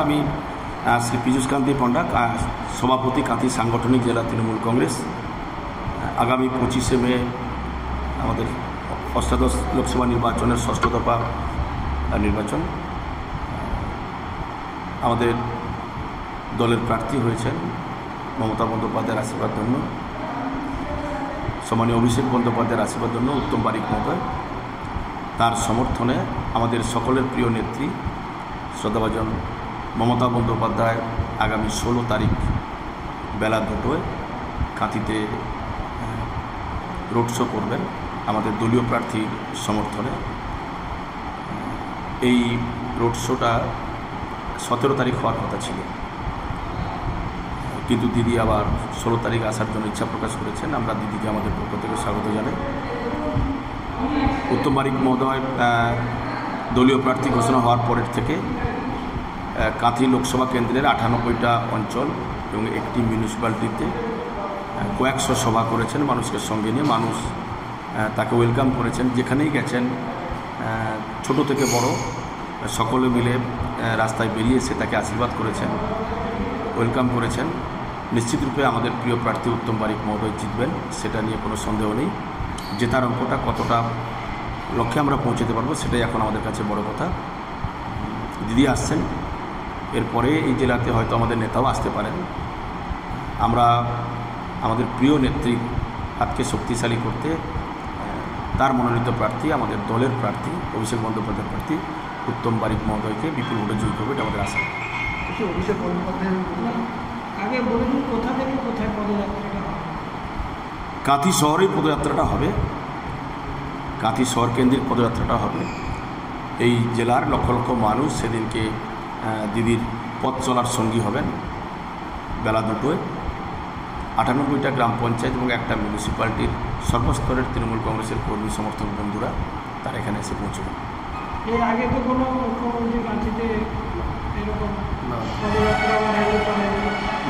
আমি শ্রী পীযূষকান্তি পণ্ডা, সভাপতি কাঁথি সাংগঠনিক জেলা তৃণমূল কংগ্রেস। আগামী 25শে মে আমাদের অষ্টাদশ লোকসভা নির্বাচনের ষষ্ঠ দফা নির্বাচন। আমাদের দলের প্রার্থী হয়েছেন মমতা বন্দ্যোপাধ্যায়ের আশীর্বাদ ধন্য, সম্মানীয় অভিষেক বন্দ্যোপাধ্যায়ের আশীর্বাদ ধন্য উত্তম বারিক মহোদয়। তার সমর্থনে আমাদের সকলের প্রিয় নেত্রী শ্রদ্ধাভাজন মমতা বন্দ্যোপাধ্যায় আগামী 16 তারিখ বেলা 2টায় কাঁথিতে রোড শো করবেন আমাদের দলীয় প্রার্থীর সমর্থনে। এই রোড শোটা 17 তারিখ হওয়ার কথা ছিল, কিন্তু দিদি আবার 16 তারিখ আসার জন্য ইচ্ছা প্রকাশ করেছেন। আমরা দিদিকে আমাদের পক্ষ থেকে স্বাগত জানাই। উত্তম বারিক মহোদয় দলীয় প্রার্থী ঘোষণা হওয়ার পরের থেকে কাঁথি লোকসভা কেন্দ্রের 98টা অঞ্চল এবং একটি মিউনিসিপ্যালিটিতে কয়েকশো সভা করেছেন মানুষকে সঙ্গে নিয়ে। মানুষ তাকে ওয়েলকাম করেছেন, যেখানেই গেছেন ছোট থেকে বড় সকলে মিলে রাস্তায় বেরিয়ে এসে তাকে আশীর্বাদ করেছেন, ওয়েলকাম করেছেন। নিশ্চিতরূপে আমাদের প্রিয় প্রার্থী উত্তম বারিক মহোদয় জিতবেন, সেটা নিয়ে কোনো সন্দেহ নেই। জেতার অঙ্কটা কতটা লক্ষ্যে আমরা পৌঁছতে পারবো সেটাই এখন আমাদের কাছে বড় কথা। দিদি আসছেন, এরপরে এই জেলাতে হয়তো আমাদের নেতাও আসতে পারেন। আমরা আমাদের প্রিয় নেত্রীর হাতকে শক্তিশালী করতে তার মনোনীত প্রার্থী, আমাদের দলের প্রার্থী অভিষেক বন্দ্যোপাধ্যায়ের প্রার্থী উত্তম বারিক মহোদয়কে বিপুল ভোটে জয়ী করবে, এটা আমাদের আশা। অভিষেক বন্দ্যোপাধ্যায় আগে বলুন কোথা থেকে কোথায় পদযাত্রাটা হবে? কাঁথি শহরেই পদযাত্রাটা হবে, কাঁথি শহর কেন্দ্রিক পদযাত্রাটা হবে। এই জেলার লক্ষ লক্ষ মানুষ সেদিনকে দিদির পথ চলার সঙ্গী হবেন বেলা 2টায়। 98টা গ্রাম পঞ্চায়েত এবং একটা মিউনিসিপ্যালিটির সর্বস্তরের তৃণমূল কংগ্রেসের কর্মী সমর্থক বন্ধুরা তারা এখানে এসে পৌঁছবেন। এর আগে তো কোনো মুখ্যমন্ত্রী কাঁথিতে এরকম পদযাত্রা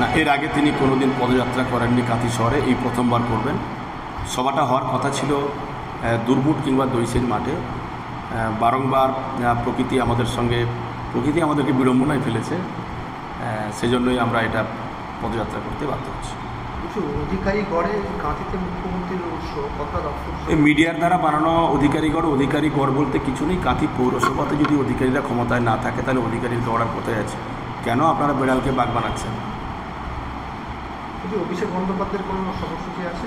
না, এর আগে তিনি কোনোদিন পদযাত্রা করেননি কাঁথি শহরে, এই প্রথমবার করবেন। সভাটা হওয়ার কথা ছিল দুর্মুট কিংবা দইসের মাঠে। বারংবার প্রকৃতি আমাদেরকে বিড়ম্বনায় ফেলেছে, সেজন্যই আমরা এটা পদযাত্রা করতে বাধ্য হচ্ছি। এই মিডিয়ার দ্বারা বানানো অধিকারীগড় বলতে কিছু নেই। কাঁথি পৌরসভাতে যদি অধিকারীরা ক্ষমতায় না থাকে তাহলে অধিকারীর গড়ার কোথায় আছে? কেন আপনারা বেড়ালকে বাঘ বানাচ্ছেন? অভিষেক বন্দ্যোপাধ্যায়ের কোনো সমস্যা আছে?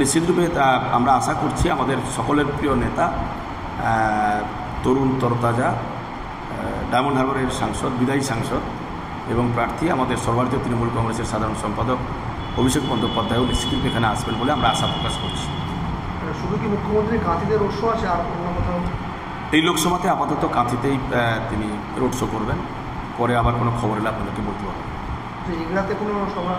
নিশ্চিতরূপে আমরা আশা করছি আমাদের সকলের প্রিয় নেতা, তরুণ তরতাজা ডায়মন্ড হারবারের সাংসদ, বিদায়ী সাংসদ এবং প্রার্থী আমাদের সর্বভারতীয় তৃণমূল কংগ্রেসের সাধারণ সম্পাদক অভিষেক বন্দ্যোপাধ্যায়ও নিশ্চিতরূপে এখানে আসবেন বলে আমরা আশা প্রকাশ করছি। শুধু কি মুখ্যমন্ত্রী কাঁথিতে রোড শো আছে আর অন্য কোথাও? এই লোকসভাতে আপাতত কাঁথিতেই তিনি রোড শো করবেন, পরে আবার কোনো খবর এলে আপনাদেরকে বলতে পারবেন। এগরাতে কোনো সভা?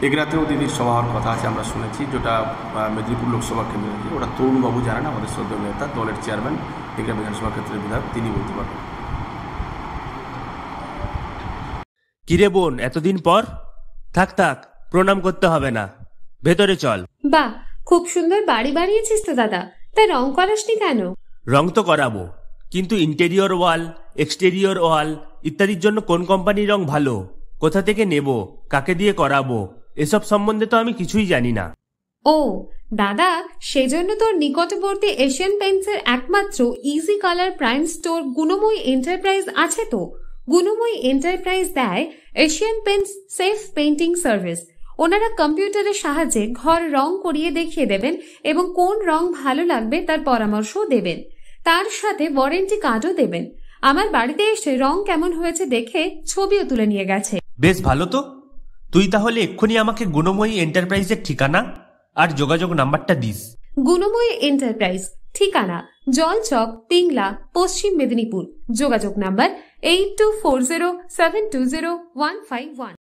এগরাতেও দিদির সভা হওয়ার কথা আছে, আমরা শুনেছি, যেটা মেদিনীপুর লোকসভা কেন্দ্রে। ওটা তরুণবাবু জানেন, আমাদের শ্রদ্ধেয় নেতা, দলের চেয়ারম্যান, এগরা বিধানসভা ক্ষেত্রের বিধায়ক, তিনি বলতে পারবেন। কিরে বোন, এতদিন পর? থাক প্রণাম করতে হবে না, ভেতরে চল। বাহ, খুব সুন্দর বাড়ি বানিয়েছিস তো দাদা, তাই রং করাসনি কেন? রং তো করাবো, কিন্তু ইন্টেরিয়র ওয়াল, এক্সটেরিয়র ওয়াল ইত্যাদির জন্য কোন কোম্পানির রং ভালো, কোথা থেকে নেব, কাকে দিয়ে করাবো, এসব সম্বন্ধে তো আমি কিছুই জানি না। ও দাদা, সেজন্য তোর নিকটবর্তী এশিয়ান পেইন্টসের একমাত্র easy colour prime store Gunamoyee enterprise আছে তো। গুণময়ী এন্টারপ্রাইজ দেয় Asian Paints safe painting service. ওনারা কম্পিউটারের সাহায্যে ঘর রং করিয়ে দেখিয়ে দেবেন এবং কোন রং ভালো লাগবে তার পরামর্শও দেবেন, তার সাথে ওয়ারেন্টি কার্ডও দেবেন। আমার বাড়িতে এসে রং কেমন হয়েছে দেখে ছবিও তুলে নিয়ে গেছে। বেশ ভালো তো। তুই তাহলে এক্ষুনি আমাকে গুণময়ী এন্টারপ্রাইজের ঠিকানা আর যোগাযোগ নাম্বারটা দিস। গুণময়ী এন্টারপ্রাইজ, ঠিকানা জলচক, পিংলা, পশ্চিম মেদিনীপুর। যোগাযোগ নাম্বার 8240720151।